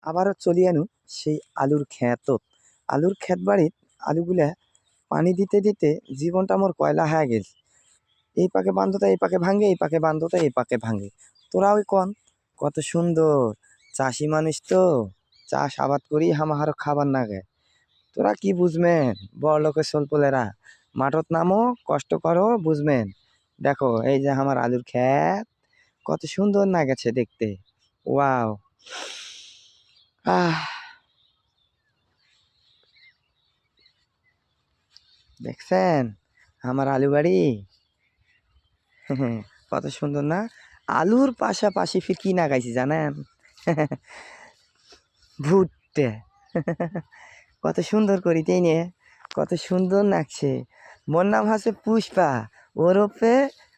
আবারও চলি আনু সেই আলুর ক্ষেতত। আলুর ক্ষেত বাড়িত আলুগুলা পানি দিতে দিতে জীবনটা মোর কয়লা হয়ে গেল। এই পাকে বান্ধতা এই পাকে ভাঙে, এই পাকে বান্ধতা এই পাকে ভাঙে। তোরা ওই কন কত সুন্দর চাষি মানুষ তো, চাষ আবাদ করি হামাহারও খাবার নাগে। তোরা কি বুঝমেন বড় লোকের সলপলেরা, মাঠত নামো কষ্ট করো বুঝমেন। দেখো এই যে আমার আলুর ক্ষেত কত সুন্দর না গেছে দেখতে। ওয়াও, আহ, দেখছেন আমার আলু বাড়ি কত সুন্দর না। আলুর পাশাপাশি ফির কি লাগাইছি জানেন? ভুট্টে। কত সুন্দর করি তাই নিয়ে, কত সুন্দর লাগছে। মোর নাম হচ্ছে পুষ্পা, ওরফে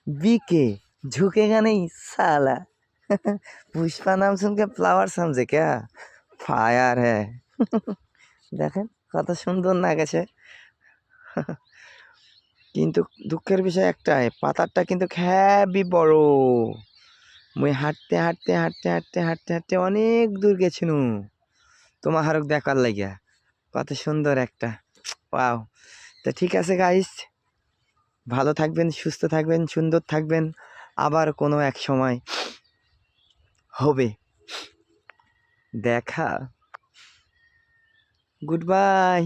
বিকে, झुकेगा नहीं साला। पुष्पा नाम सुन के फ्लावर समझे क्या? फायर है। দেখেন কত সুন্দর না গেছে। কিন্তু দুঃখের বিষয় একটাই, পাতারটা কিন্তু হ্যাবি বড়। মুই হাঁটতে হাঁটতে হাঁটতে হাঁটতে হাঁটতে হাঁটতে অনেক দূর গেছিনু তোমার হারক দেখার লাগিয়া। কত সুন্দর একটা, ওয়াও। তো ঠিক আছে গাইস, ভালো থাকবেন, সুস্থ থাকবেন, সুন্দর থাকবেন। আবার কোনো এক সময় হবে দেখা। Good bye.